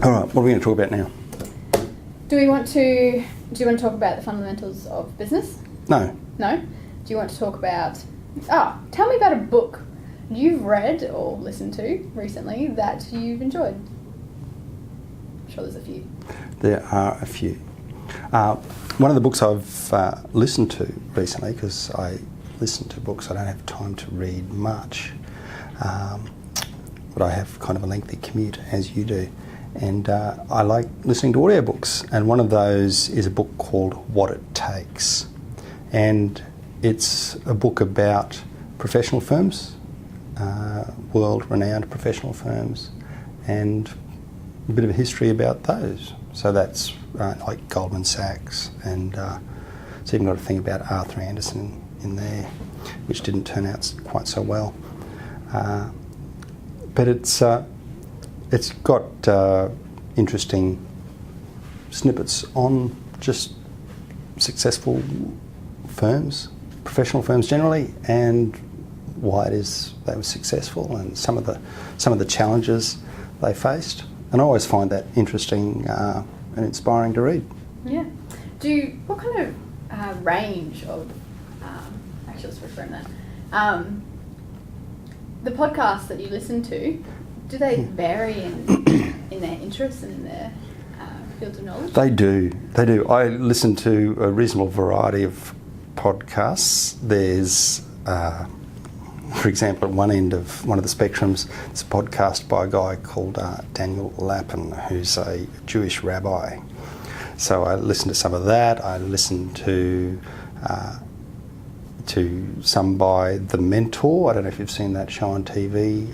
All right, what are we going to talk about now? Do you want to talk about the fundamentals of business? No. No? Do you want to talk about... tell me about a book you've read or listened to recently that you've enjoyed. I'm sure there's a few. There are a few. One of the books I've listened to recently, because I listen to books, I don't have time to read much, but I have kind of a lengthy commute, as you do, and I like listening to audiobooks, and one of those is a book called What It Takes, and it's a book about professional firms, world-renowned professional firms, and a bit of a history about those. So that's like Goldman Sachs, and it's even got a thing about Arthur Andersen in there, which didn't turn out quite so well. But it's got interesting snippets on just successful firms, professional firms generally, and why it is they were successful, and some of the challenges they faced. And I always find that interesting and inspiring to read. Yeah. What kind of range of actually let's reframe that. The podcasts that you listen to, do they vary in their interests and in their fields of knowledge? They do. I listen to a reasonable variety of podcasts. There's, for example, at one end of one of the spectrums, it's a podcast by a guy called Daniel Lapin, who's a Jewish rabbi. So I listen to some of that. I listen to some by The Mentor. I don't know if you've seen that show on TV.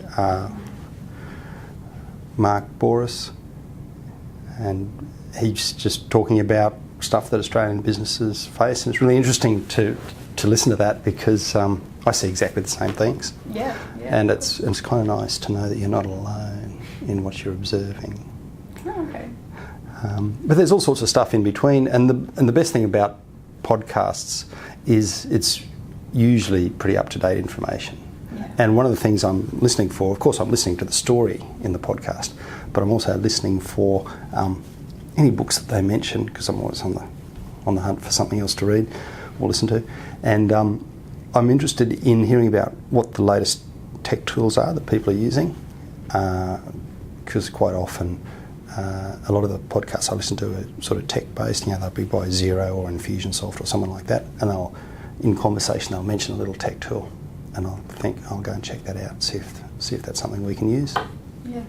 Mark Boris, and he's just talking about stuff that Australian businesses face, and it's really interesting to listen to that because I see exactly the same things. Yeah. And it's kind of nice to know that you're not alone in what you're observing. Oh, okay. But there's all sorts of stuff in between, and the best thing about podcasts is it's usually pretty up-to-date information. Yeah. And one of the things I'm listening for, of course I'm listening to the story in the podcast, but I'm also listening for any books that they mention, because I'm always on the hunt for something else to read or listen to. And I'm interested in hearing about what the latest tech tools are that people are using, because quite often a lot of the podcasts I listen to are sort of tech-based. They'll be by Xero or Infusionsoft or someone like that, and in conversation they'll mention a little tech tool, and I'll think I'll go and check that out, see if that's something we can use. Yeah.